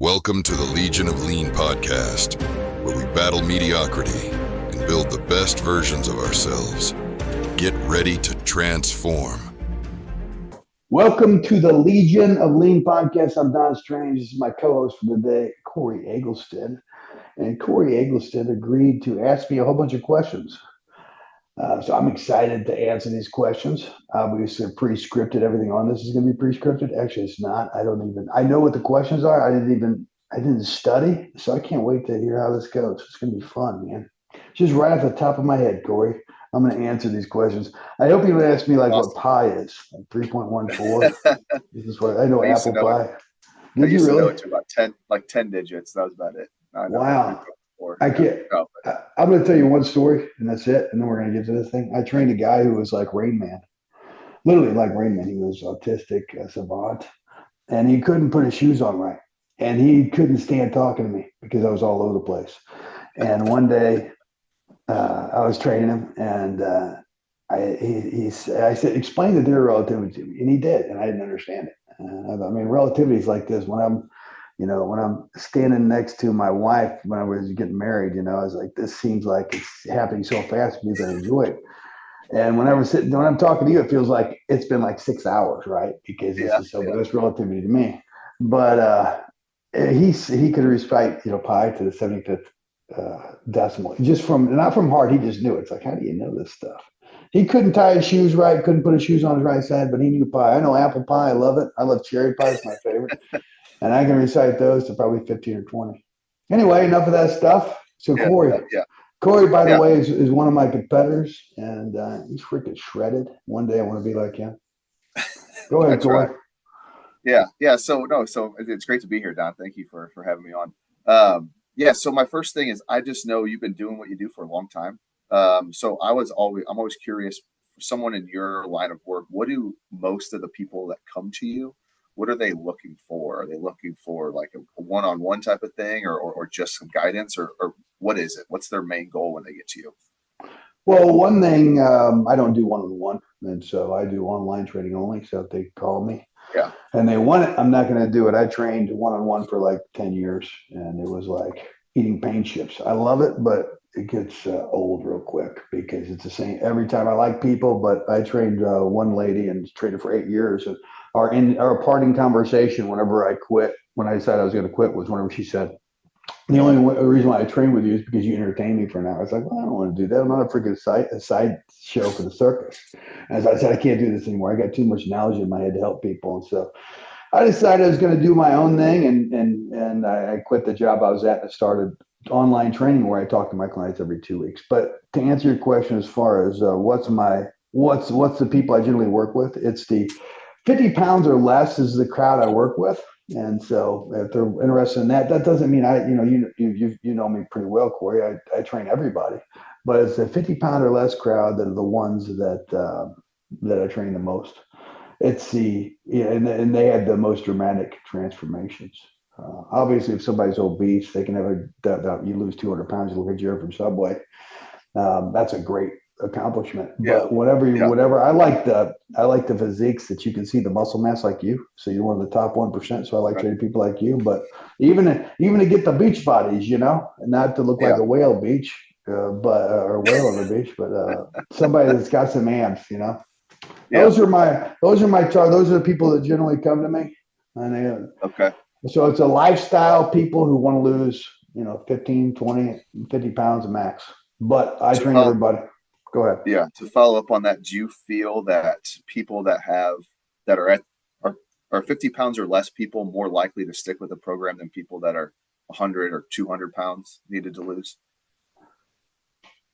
Welcome to the Legion of Lean podcast, where we battle mediocrity and build the best versions of ourselves. Get ready to transform. Welcome to the Legion of Lean podcast. I'm Don Strange. This is my co-host for the day, Corey Eggleston. And Corey Eggleston agreed to ask me a whole bunch of questions. So I'm excited to answer these questions. Obviously, pre-scripted. Everything on this is going to be pre-scripted. Actually, it's not. I know what the questions are. I didn't study. So I can't wait to hear how this goes. It's going to be fun, man. Just right off the top of my head, Corey, I'm going to answer these questions. I hope you would ask me like what pi is, like 3.14. This is what I know. Apple pie. I used to know it to about 10 digits. That was about it. Wow. I can't. I'm going to tell you one story, and that's it. And then we're going to get to this thing. I trained a guy who was like Rain Man, literally like Rain Man. He was autistic, savant, and he couldn't put his shoes on right, and he couldn't stand talking to me because I was all over the place. And one day, I was training him, and I said, "Explain the theory of relativity to me," and he did, and I didn't understand it. Relativity is like this: when I'm standing next to my wife when I was getting married, I was like, this seems like it's happening so fast because I enjoy it. And when I'm talking to you, it feels like it's been like 6 hours, right? Because that's relativity to me. But he could recite, pi to the 75th decimal, not from heart. He just knew it. It's like, how do you know this stuff? He couldn't tie his shoes right, couldn't put his shoes on his right side, but he knew pi. I know apple pie. I love it. I love cherry pie. It's my favorite. And I can recite those to probably 15 or 20. Anyway, enough of that stuff. So Corey, by the way, is one of my competitors, and he's freaking shredded. One day I want to be like him. Go ahead, Corey. Right. Yeah. So it's great to be here, Don. Thank you for having me on. So my first thing is I just know you've been doing what you do for a long time. So I'm always curious, for someone in your line of work, what do most of the people that come to you, what are they looking for? Are they looking for like a one-on-one type of thing or just some guidance or what is it? What's their main goal when they get to you? Well, one thing, I don't do one-on-one. And so I do online training only. So if they call me and they want it, I'm not going to do it. I trained one-on-one for like 10 years and it was like eating paint chips. I love it, but it gets old real quick because it's the same every time. I like people, but I trained one lady and trained her for 8 years. And our parting conversation whenever I quit, when I decided I was going to quit, was whenever she said, the only reason why I train with you is because you entertain me for an hour. I was like, well, I don't want to do that. I'm not a freaking side show for the circus. As I said, I can't do this anymore. I got too much knowledge in my head to help people. And so I decided I was going to do my own thing. And I quit the job I was at and started online training where I talk to my clients every 2 weeks. But to answer your question, as far as what's the people I generally work with, it's the 50 pounds or less is the crowd I work with. And so if they're interested in that, that doesn't mean you know me pretty well, Corey. I train everybody, but it's a 50-pound or less crowd that are the ones that I train the most. It's and they had the most dramatic transformations. Obviously, if somebody's obese, they can have you lose 200 pounds, you look at Jared from Subway. That's a great accomplishment. But whatever I like the physiques that you can see the muscle mass like you. So you're one of the top 1%. So I like training people like you. But even to get the beach bodies, not to look like a whale beach, or a whale on the beach, but somebody that's got some abs. Those are the people that generally come to me. And so it's a lifestyle people who want to lose 15, 20, 50 pounds max. But I train everybody. Go ahead. Yeah. To follow up on that, do you feel that people that are 50 pounds or less people more likely to stick with the program than people that are 100 or 200 pounds needed to lose?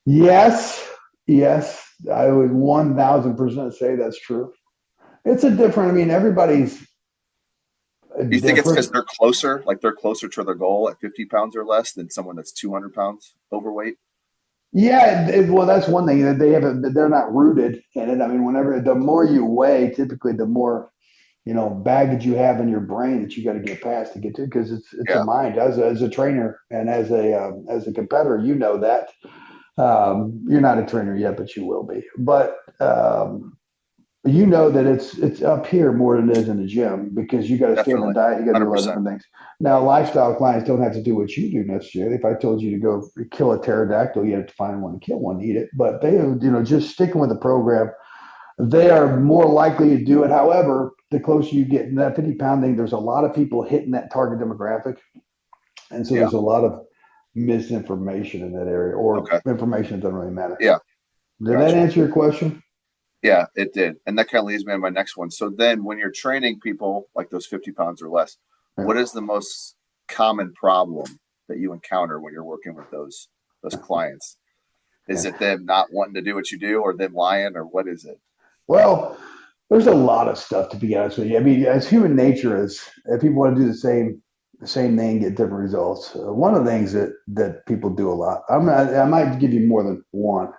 Yes, I would 1,000% say that's true. It's everybody's. Do you think it's because they're closer to their goal at 50 pounds or less than someone that's 200 pounds overweight? Yeah, well, that's one thing that they're not rooted in it. The more you weigh, typically the more, baggage you have in your brain that you got to get past to get to, because it's a mind. As a trainer and as a competitor, that you're not a trainer yet, but you will be. But you know that it's up here more than it is in the gym because you got to stay on a Definitely. diet. You got to do a lot of 100%. different things. Now, lifestyle clients don't have to do what you do necessarily. If I told you to go kill a pterodactyl, you have to find one, kill one, eat it. But they, just sticking with the program, they are more likely to do it. However, the closer you get in that 50-pound thing, there's a lot of people hitting that target demographic, and so Yeah. there's a lot of misinformation in that area, or information that doesn't really matter. Yeah. Did that answer your question? Yeah, it did. And that kind of leads me to my next one. So then when you're training people like those 50 pounds or less, what is the most common problem that you encounter when you're working with those clients? Is it them not wanting to do what you do, or them lying, or what is it? Well, there's a lot of stuff, to be honest with you. I mean, as human nature is, if people want to do the same thing, get different results. One of the things that people do a lot, I might give you more than one.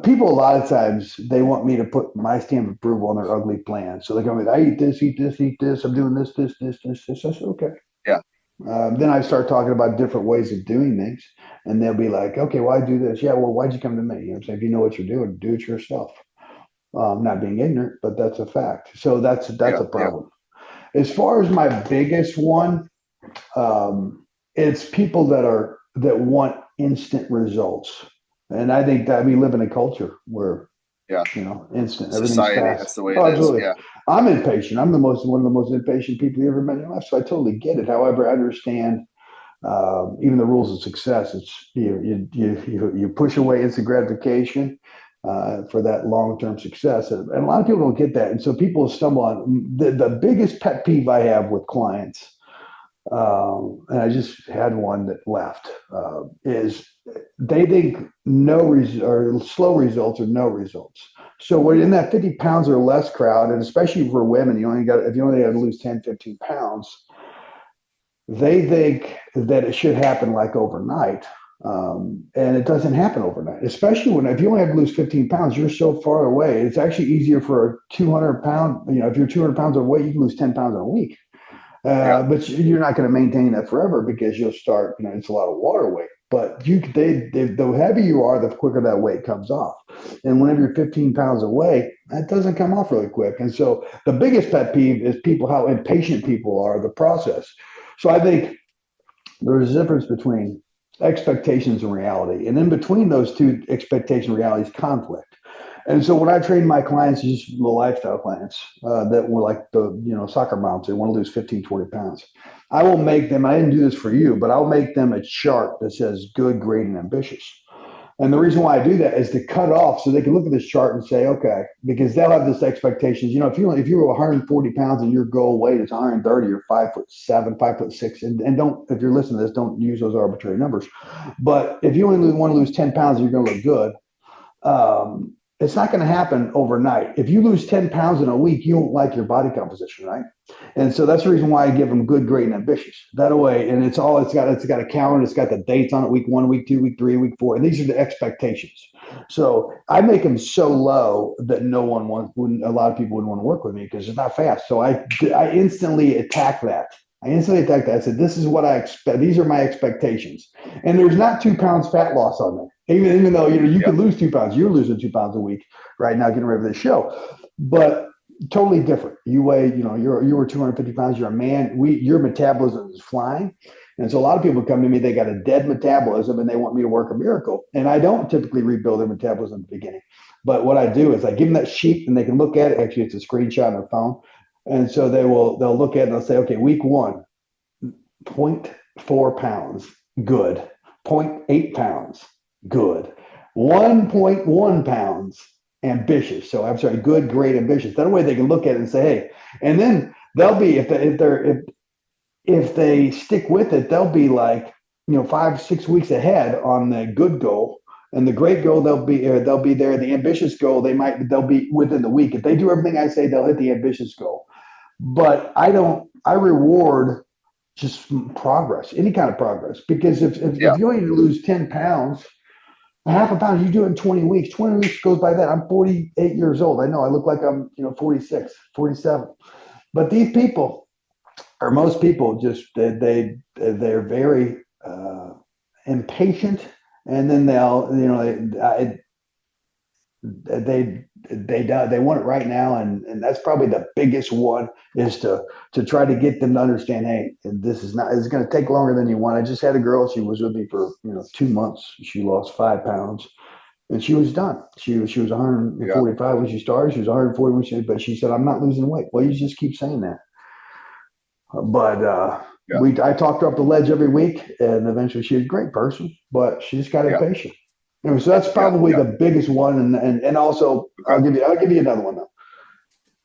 People a lot of times they want me to put my stamp of approval on their ugly plan. So they go, I eat this, eat this, eat this. I'm doing this. I said, okay. Yeah. Then I start talking about different ways of doing things, and they'll be like, okay, why do this? Yeah, well, why'd you come to me? You know, so if you know what you're doing, do it yourself. Not being ignorant, but that's a fact. So that's a problem. Yeah. As far as my biggest one, it's people that want instant results. And I think that we live in a culture where, instant, everything's society, fast. that's the way it is. Absolutely. Yeah. I'm impatient. I'm one of the most impatient people you ever met in your life. So I totally get it. However, I understand even the rules of success. It's you push away instant gratification for that long-term success. And a lot of people don't get that. And so people stumble on the biggest pet peeve I have with clients. And I just had one that left, is they think slow results or no results. So when in that 50 pounds or less crowd, and especially for women, if you only have to lose 10, 15 pounds, they think that it should happen like overnight. And it doesn't happen overnight, especially if you only have to lose 15 pounds, you're so far away. It's actually easier for a 200 pound, if you're 200 pounds overweight, you can lose 10 pounds in a week. But you're not going to maintain that forever because you'll start, it's a lot of water weight. But the heavier you are, the quicker that weight comes off. And whenever you're 15 pounds away, that doesn't come off really quick. And so the biggest pet peeve is how impatient people are, the process. So I think there's a difference between expectations and reality. And in between those two, expectation and reality, is conflict. And so when I train my clients, just the lifestyle clients that were like the soccer moms, they want to lose 15, 20 pounds. I will make them, I didn't do this for you, but I'll make them a chart that says good, great, and ambitious. And the reason why I do that is to cut off so they can look at this chart and say, okay, because they'll have this expectations. If you're 140 pounds and your goal weight is 130, you're 5'7", 5'6", and don't, if you're listening to this, don't use those arbitrary numbers. But if you only want to lose 10 pounds, you're going to look good. It's not going to happen overnight. If you lose 10 pounds in a week, you won't like your body composition, right? And so that's the reason why I give them good, great, and ambitious. That way, and it's got a calendar, it's got the dates on it, week 1, week 2, week 3, week 4, and these are the expectations. So I make them so low that a lot of people wouldn't want to work with me because it's not fast. So I instantly attack that. I said, this is what I expect. These are my expectations. And there's not 2 pounds fat loss on there. Even though, you could lose 2 pounds. You're losing 2 pounds a week right now getting ready for the show. But totally different. You weigh, you were 250 pounds. You're a man. Your metabolism is flying. And so a lot of people come to me, they got a dead metabolism and they want me to work a miracle. And I don't typically rebuild their metabolism at the beginning. But what I do is I give them that sheet and they can look at it. Actually, it's a screenshot on their phone. And so they'll look at it and they'll say, okay, week 1, 0.4 pounds, good. 0.8 pounds, good. 1.1 pounds, ambitious. So I'm sorry, good, great, ambitious. That way they can look at it and say, hey, and then they'll be, if they stick with it, they'll be like, 5-6 weeks ahead on the good goal. And the great goal, they'll be there. The ambitious goal, they'll be within the week. If they do everything I say, they'll hit the ambitious goal. But I reward just progress, any kind of progress. Because if you only lose 10 pounds, a half a pound, you do it in 20 weeks. 20 weeks goes by that. I'm 48 years old. I know I look like I'm 46, 47. But these people, or most people, just they're very impatient. And then they want it right now, and that's probably the biggest one is to try to get them to understand, hey, this is not, it's going to take longer than you want. I just had a girl, she was with me for 2 months. She lost 5 pounds and she was done. She was 145 when she started. She was 140 but she said, I'm not losing weight. Well, you just keep saying that. But I talked her up the ledge every week, and eventually she's a great person, but she's got to be patient. So that's probably the biggest one. And also I'll give you another one though.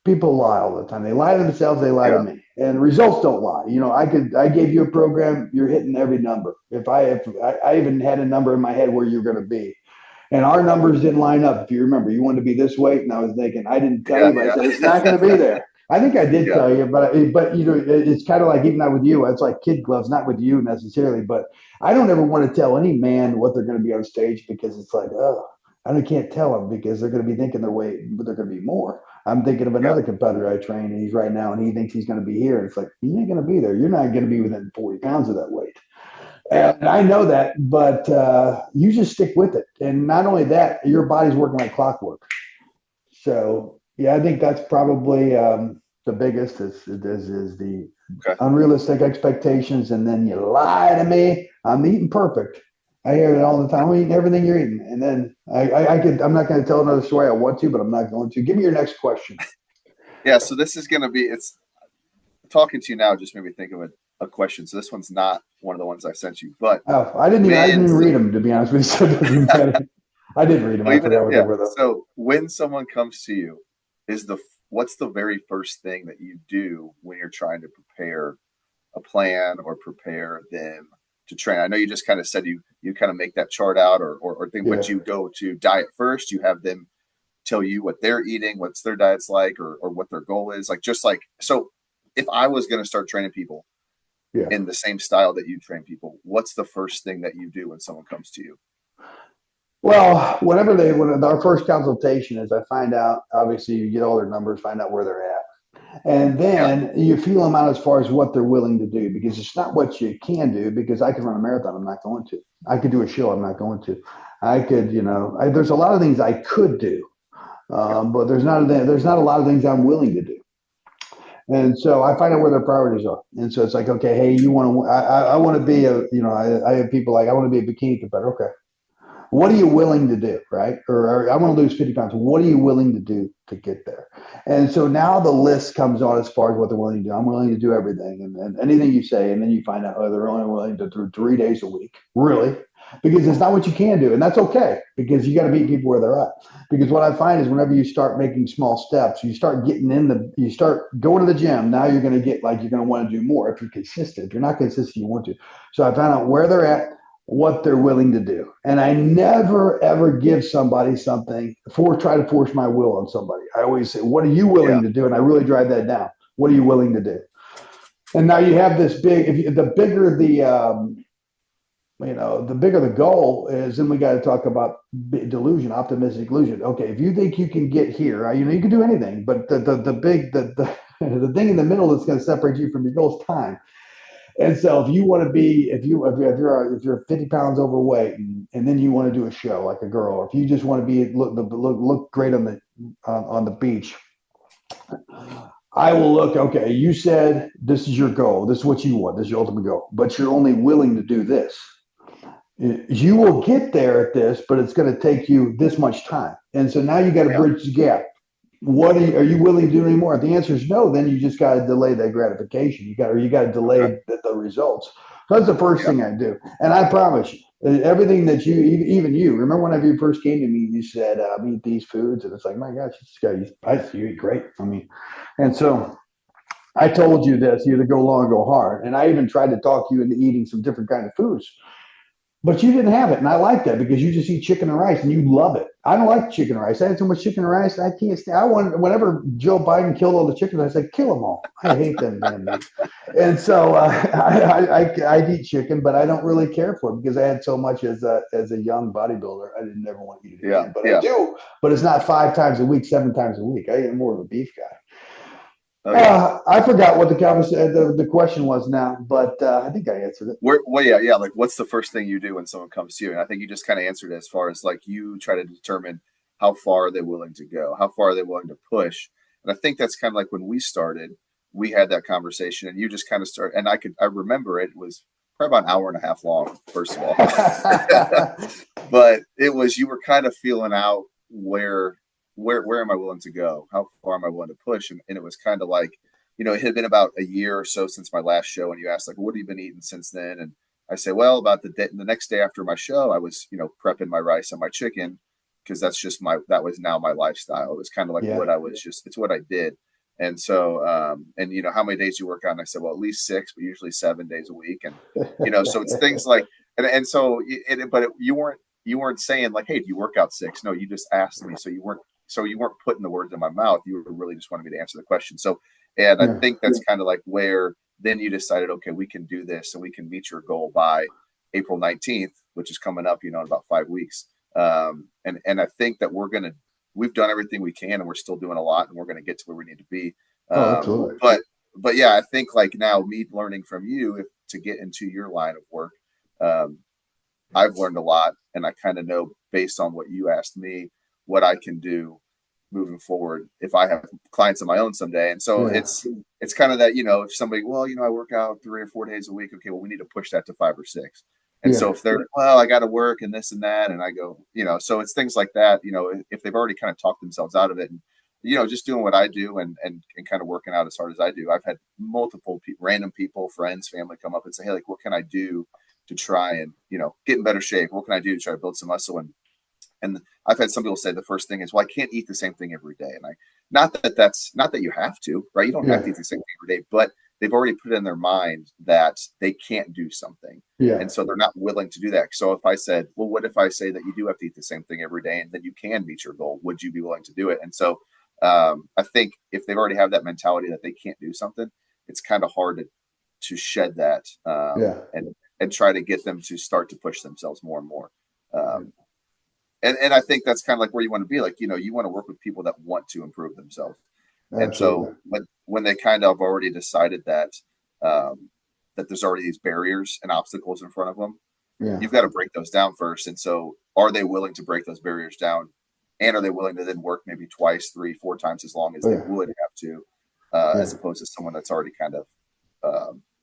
People lie all the time. They lie to themselves. They lie to me, and results don't lie. I gave you a program. You're hitting every number. If I even had a number in my head where you're going to be, and our numbers didn't line up. If you remember, you wanted to be this weight, and I was thinking, I didn't tell you, but I said it's not going to be there. I think I did tell you, but it's kind of like, even not with you. It's like kid gloves, not with you necessarily, but I don't ever want to tell any man what they're going to be on stage, because it's like, I can't tell them, because they're going to be thinking their way, but they're going to be more. I'm thinking of another competitor I train, and he's right now, and he thinks he's going to be here. And it's like, he ain't going to be there. You're not going to be within 40 pounds of that weight. And I know that, but you just stick with it. And not only that, your body's working like clockwork. So, I think that's probably the biggest is the unrealistic expectations. And then you lie to me. I'm eating perfect. I hear it all the time. I'm eating everything you're eating. And then I'm not going to tell another story. I want to, but I'm not going to. Give me your next question. So this is going to be, it's talking to you now just made me think of a question. So this one's not one of the ones I sent you, but I didn't even read them, to be honest with you. So it doesn't matter. I did read them. I forgot what they were, though. So when someone comes to you, what's the very first thing that you do when you're trying to prepare a plan or prepare them to train? I know you just kind of said you kind of make that chart out or thing, but you go to diet first. You have them tell you what they're eating, what's their diet's like, or what their goal is. So if I was going to start training people in the same style that you train people, what's the first thing that you do when someone comes to you? Well, when our first consultation is, I find out, obviously you get all their numbers, find out where they're at. And then you feel them out as far as what they're willing to do, because it's not what you can do, because I could run a marathon. I'm not going to. I could do a show. I'm not going to. I could, there's a lot of things I could do, but there's not a lot of things I'm willing to do. And so I find out where their priorities are. And so it's like, okay, hey, you want to, I want to be I have people like, I want to be a bikini competitor. Okay. What are you willing to do, right? Or I want to lose 50 pounds. What are you willing to do to get there? And so now the list comes on as far as what they're willing to do. I'm willing to do everything and anything you say. And then you find out, they're only willing to do 3 days a week. Really? Because it's not what you can do. And that's okay, because you got to meet people where they're at. Because what I find is whenever you start making small steps, you start you start going to the gym. Now you're going to get you're going to want to do more if you're consistent. If you're not consistent, you want to. So I found out where they're at, what they're willing to do. And I never, ever give somebody something try to force my will on somebody. I always say, what are you willing to do? And I really drive that down. What are you willing to do? And now you have this the bigger the goal is, then we got to talk about delusion, optimistic delusion. Okay, if you think you can get here, you can do anything, but the thing in the middle that's going to separate you from your goal is time. And so if you want to be, if you're 50 pounds overweight and then you want to do a show like a girl, or if you just want to look great on the beach, I will look, okay, you said this is your goal. This is what you want. This is your ultimate goal, but you're only willing to do this. You will get there at this, but it's going to take you this much time. And so now you got to bridge the gap. What are you willing to do anymore? If the answer is no, then you just got to delay that gratification. You got to delay the results. So that's the first thing I do. And I promise you, everything that even you remember whenever you first came to me, you said, I eat these foods. And it's like, my gosh, you eat great. And so I told you this, you either go long or go hard. And I even tried to talk you into eating some different kind of foods. But you didn't have it, and I like that, because you just eat chicken and rice, and you love it. I don't like chicken and rice. I had so much chicken and rice, I can't stand. Whenever Joe Biden killed all the chickens, I said, kill them all. I hate them damn meat. And so I eat chicken, but I don't really care for it, because I had so much as a young bodybuilder. I didn't ever want to eat it again, but I do. But it's not 5 times a week, 7 times a week. I am more of a beef guy. I forgot what the question was now, but I think I answered it. Like, what's the first thing you do when someone comes to you? And I think you just kind of answered it, as far as like you try to determine how far are they willing to go? How far are they willing to push? And I think that's kind of like when we started, we had that conversation, and you just kind of start. And I remember it was probably about an hour and a half long, first of all. But it was, you were kind of feeling out where am I willing to go? How far am I willing to push? And it was kind of like, it had been about a year or so since my last show, and you asked like, what have you been eating since then? And I say, well, about the next day after my show, I was, prepping my rice and my chicken, because that's just that was now my lifestyle. It was kind of like what I was it's what I did. And so, and how many days you work on? I said, well, at least 6, but usually 7 days a week. And, so it's things like, and so, you weren't saying like, hey, do you work out 6? No, you just asked me. So you weren't putting the words in my mouth. You were really just wanting me to answer the question. So, and I think that's kind of like where then you decided, okay, we can do this and we can meet your goal by April 19th, which is coming up, in about 5 weeks. And I think that we've done everything we can, and we're still doing a lot, and we're going to get to where we need to be. Absolutely. But yeah, I think like now me learning from you to get into your line of work, I've learned a lot, and I kind of know based on what you asked me, what I can do moving forward if I have clients of my own someday. And so it's kind of that, if somebody, well, I work out 3 or 4 days a week. Okay, well, we need to push that to 5 or 6. And so if they're, well, I got to work and this and that, and I go, so it's things like that, if they've already kind of talked themselves out of it, and, just doing what I do and kind of working out as hard as I do. I've had multiple random people, friends, family come up and say, hey, like, what can I do to try and, get in better shape? What can I do to try to build some muscle? And I've had some people say the first thing is, well, I can't eat the same thing every day. And not that you have to, right? You don't have to eat the same thing every day, but they've already put in their mind that they can't do something. Yeah. And so they're not willing to do that. So if I said, well, what if I say that you do have to eat the same thing every day and then you can meet your goal? Would you be willing to do it? And so I think if they've already have that mentality that they can't do something, it's kind of hard to shed that and try to get them to start to push themselves more and more. And I think that's kind of like where you want to be. Like, you want to work with people that want to improve themselves. Absolutely. And so when they kind of already decided that there's already these barriers and obstacles in front of them, you've got to break those down first. And so are they willing to break those barriers down? And are they willing to then work maybe 2, 3, 4 times as long as they would have to, as opposed to someone that's already kind of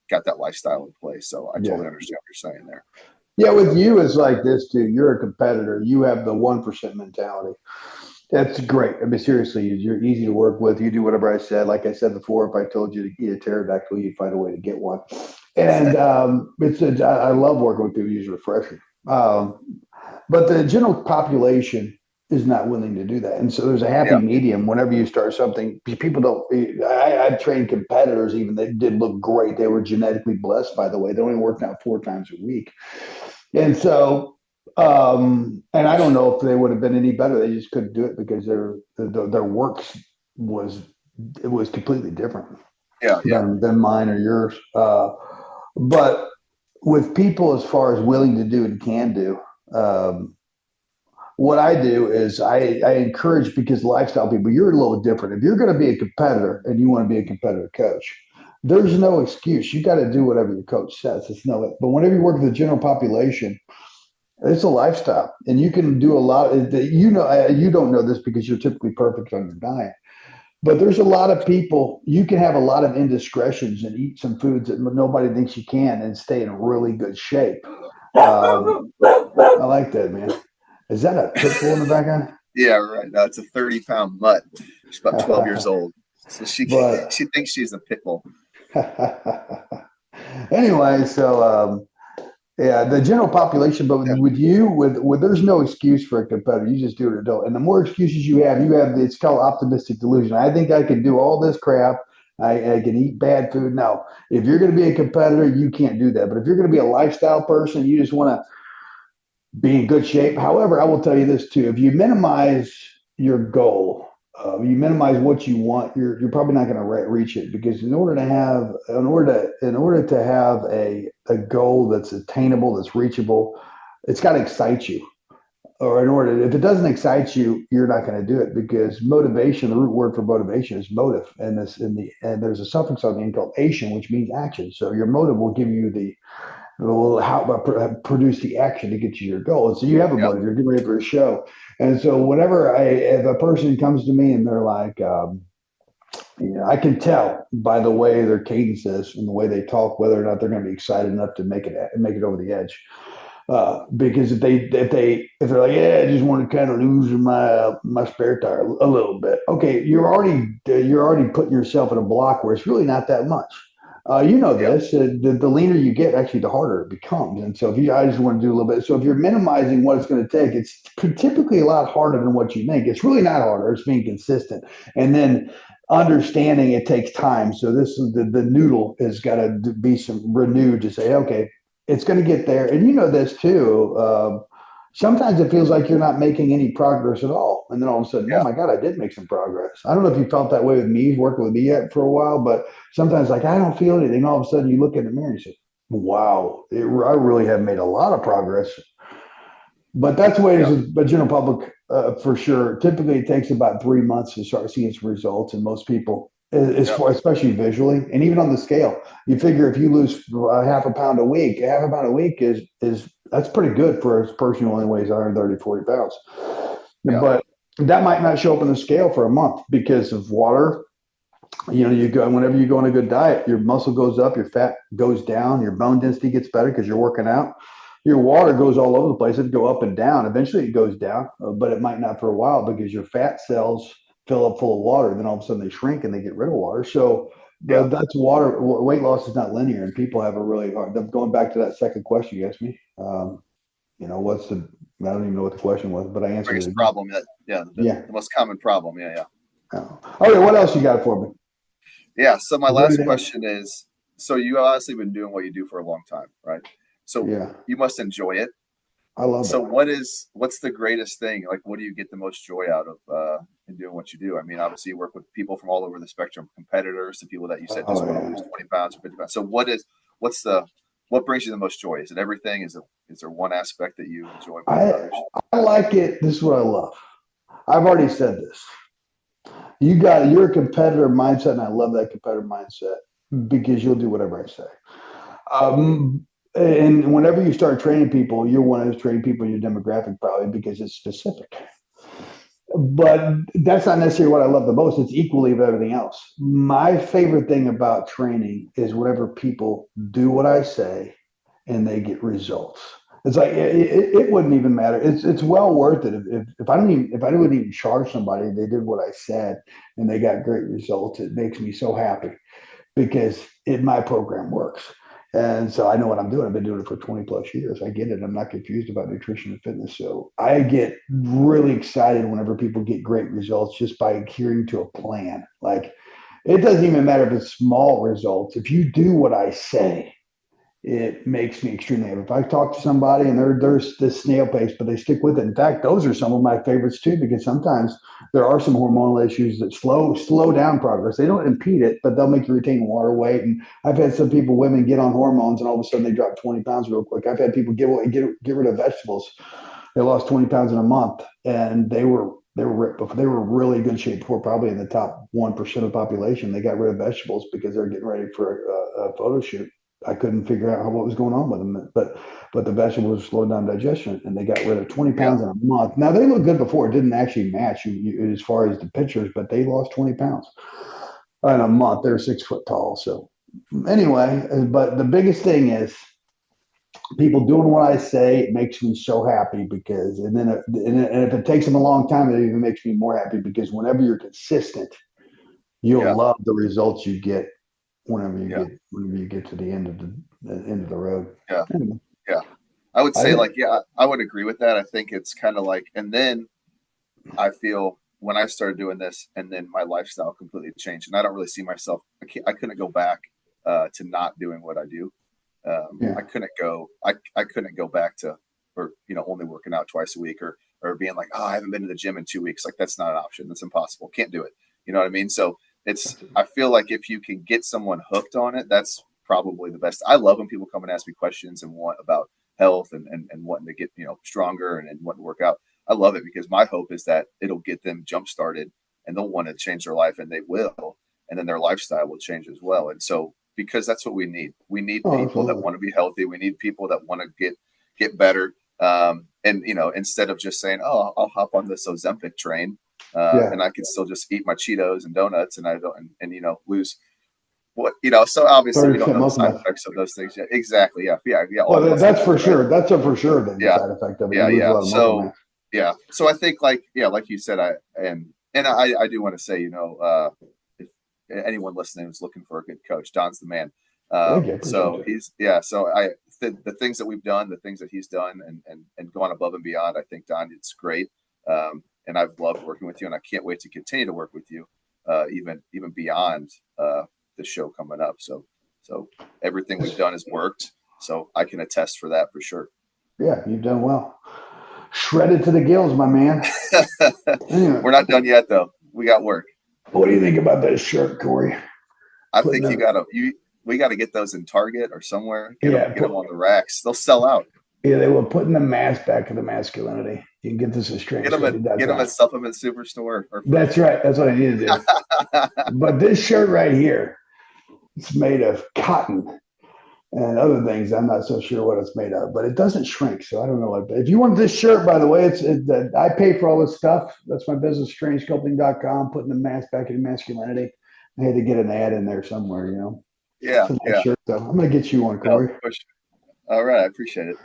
got that lifestyle in place? So I totally understand what you're saying there. Yeah, with you, it's like this too. You're a competitor. You have the 1% mentality. That's great. I mean, seriously, you're easy to work with. You do whatever I said. Like I said before, if I told you to eat a pterodactyl, you'd find a way to get one. And I love working with people. It's refreshing. But the general population is not willing to do that. And so there's a happy medium. Whenever you start something, people don't. I've trained competitors, even they did look great. They were genetically blessed, by the way. They only worked out 4 times a week. And so, and I don't know if they would have been any better. They just couldn't do it because their works was completely different than mine or yours. But with people, as far as willing to do and can do, what I do is I encourage, because lifestyle people, you're a little different. If you're going to be a competitor and you want to be a competitive coach, there's no excuse. You got to do whatever your coach says. But whenever you work with the general population, it's a lifestyle, and you can do a lot. You don't know this because you're typically perfect on your diet, but there's a lot of people. You can have a lot of indiscretions and eat some foods that nobody thinks you can and stay in really good shape. I like that, man. Is that a pit bull in the background? Yeah, right. No, it's a 30-pound mutt. She's about 12 years old, so she thinks she's a pit bull. Anyway, so the general population, but with you, there's no excuse for a competitor. You just do what you do. And the more excuses you have, it's called optimistic delusion. I think I can do all this crap. I can eat bad food. No, if you're going to be a competitor, you can't do that. But if you're going to be a lifestyle person, you just want to be in good shape. However, I will tell you this too: if you minimize your goal, you minimize what you want, you're probably not going to reach it, because in order to have a goal that's attainable, that's reachable, it's got to excite you. Or if it doesn't excite you, you're not going to do it, because motivation, the root word for motivation is motive, and there's a suffix on the end called ation, which means action. So your motive will give you will how produce the action to get you your goal. And so you have a Yep. motive, you're getting ready for a show. And so whenever if a person comes to me and they're like, I can tell by the way their cadence is and the way they talk whether or not they're going to be excited enough to make it over the edge. Because if they're like, yeah, I just want to kind of lose my spare tire a little bit. Okay, you're already putting yourself in a block where it's really not that much. Yep. This. The leaner you get, actually, the harder it becomes. And so, I just want to do a little bit. So, if you're minimizing what it's going to take, it's typically a lot harder than what you think. It's really not harder. It's being consistent, and then understanding it takes time. So, this is the noodle has got to be some renewed to say, okay, it's going to get there. And you know this too. Sometimes it feels like you're not making any progress at all. And then all of a sudden, oh Yeah. my God, I did make some progress. I don't know if you felt that way with me, working with me yet for a while, but sometimes like I don't feel anything. All of a sudden you look in the mirror and you say, wow, I really have made a lot of progress. But that's the way it Yep. is. But general public, for sure, typically it takes about 3 months to start seeing some results. And most people, Yep. especially visually, and even on the scale, you figure if you lose half a pound a week is that's pretty good for a person who only weighs 130, 40 pounds. Yep. But that might not show up in the scale for a month because of water. You go whenever you go on a good diet, your muscle goes up, your fat goes down, your bone density gets better because you're working out. Your water goes all over the place. It go up and down. Eventually, it goes down, but it might not for a while because your fat cells fill up full of water. Then all of a sudden they shrink and they get rid of water. So Yep. that's water. Weight loss is not linear, and people have a really hard. Going back to that second question you asked me, what's the? I don't even know what the question was, but I answered Biggest it. problem. Yeah. The most common problem. Yeah. Okay. What else you got for me? Yeah. So my Is there last anything else? question is: so you obviously been doing what you do for a long time, right? So Yeah, you must enjoy it. I love So it. what's the greatest thing? Like, what do you get the most joy out of in doing what you do? I mean, obviously you work with people from all over the spectrum, competitors to people that you said just Oh want to yeah. lose 20 pounds or 50 pounds. So what brings you the most joy? Is it everything? Is there one aspect that you enjoy more than I others? I like it. This is what I love. I've already said this. You're a competitor mindset, and I love that competitor mindset because you'll do whatever I say. And whenever you start training people, you're one of those training people in your demographic probably because it's specific. But that's not necessarily what I love the most. It's equally of everything else. My favorite thing about training is whenever people do what I say and they get results. It's like it wouldn't even matter. It's well worth it if I wouldn't even charge somebody. They did what I said and they got great results. It makes me so happy because my program works. And so I know what I'm doing. I've been doing it for 20 plus years. I get it. I'm not confused about nutrition and fitness. So I get really excited whenever people get great results just by adhering to a plan. Like it doesn't even matter if it's small results. If you do what I say, it makes me extremely happy. If I talk to somebody and they're this snail pace, but they stick with it. In fact, those are some of my favorites too, because sometimes there are some hormonal issues that slow down progress. They don't impede it, but they'll make you retain water weight. And I've had some people, women, get on hormones and all of a sudden they drop 20 pounds real quick. I've had people get rid of vegetables. They lost 20 pounds in a month, and they were they were really good shape before, probably in the top 1% of the population. They got rid of vegetables because they're getting ready for a photo shoot. I couldn't figure out what was going on with them, but the vegetables slowed down digestion, and they got rid of 20 Yeah. pounds in a month. Now they look good before; it didn't actually match as far as the pictures, but they lost 20 pounds in a month. They're 6 foot tall. So anyway, but the biggest thing is people doing what I say. It makes me so happy because, and if it takes them a long time, it even makes me more happy because whenever you're consistent, you'll Yeah. love the results you get Yeah. whenever you get to the end of the road. Yeah. Anyway, Yeah. I would I say think like, yeah, I would agree with that. I think it's kind of like, and then I feel when I started doing this and then my lifestyle completely changed and I don't really see myself, I couldn't go back to not doing what I do. yeah. I couldn't go back to, or, only working out twice a week or being like, oh, I haven't been to the gym in 2 weeks. Like that's not an option. That's impossible. Can't do it. You know what I mean? So I feel like if you can get someone hooked on it, that's probably the best. I love when people come and ask me questions and want about health and wanting to get, stronger and wanting to work out. I love it because my hope is that it'll get them jump started and they'll want to change their life and they will. And then their lifestyle will change as well. And so because that's what we need. We need Oh, people that absolutely. want to be healthy. We need people that want to get better. And instead of just saying, "Oh, I'll hop on this Ozempic train," Yeah. and I can still just eat my Cheetos and donuts, and I don't, and lose what. So obviously we don't 30% know the muscle side mass. effects of those things yet. Exactly. Yeah. All Well, the muscle that's for mass, right? sure. That's a for sure thing. The Yeah. side effect of it. Yeah. You lose a Yeah. lot of muscle So mass. yeah. So I think like you said, I do want to say, if anyone listening is looking for a good coach, Don's the man. Thank you. I appreciate So that. so the things that we've done, the things that he's done and gone above and beyond, I think, Don, it's great. And I've loved working with you, and I can't wait to continue to work with you, even beyond the show coming up. So everything we've done has worked. So I can attest for that for sure. Yeah, you've done well. Shredded to the gills, my man. Anyway, We're not done yet, though. We got work. what do you think about that shirt, Corey? I think we got to get those in Target or somewhere. Get them on the racks. They'll sell out. Yeah, they were putting the mask back of the masculinity. You can get this at Strange. Get them at Supplement Superstore. That's right. That's what I need to do. But this shirt right here, it's made of cotton and other things. I'm not so sure what it's made of, but it doesn't shrink. So I don't know. If you want this shirt, by the way, I pay for all this stuff. That's my business, strangesculpting.com, putting the mask back in masculinity. I had to get an ad in there somewhere, Yeah. Nice shirt, though. I'm going to get you one, Corey. No, all right. I appreciate it.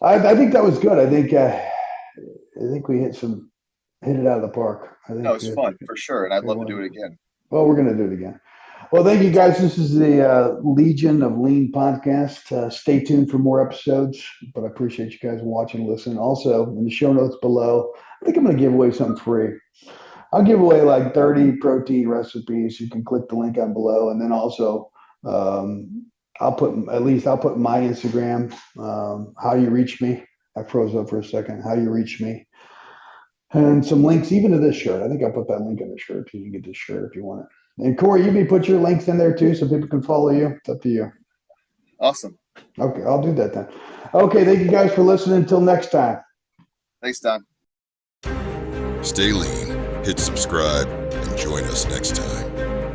I think that was good. I think we hit it out of the park. I think No, it was fun for sure. And I'd love to do it again. Well, we're going to do it again. Well, thank you guys. This is the Legion of Lean podcast. Stay tuned for more episodes, but I appreciate you guys watching and listening. Also, in the show notes below, I think I'm going to give away something free. I'll give away like 30 protein recipes. You can click the link on below. And then also, I'll put my Instagram, how you reach me. I froze up for a second. How you reach me. And some links even to this shirt. I think I'll put that link in the shirt. You can get this shirt if you want it. And Corey, you may put your links in there too so people can follow you. It's up to you. Awesome. Okay, I'll do that then. Okay, thank you guys for listening. Until next time. Thanks, Don. Stay lean, hit subscribe, and join us next time.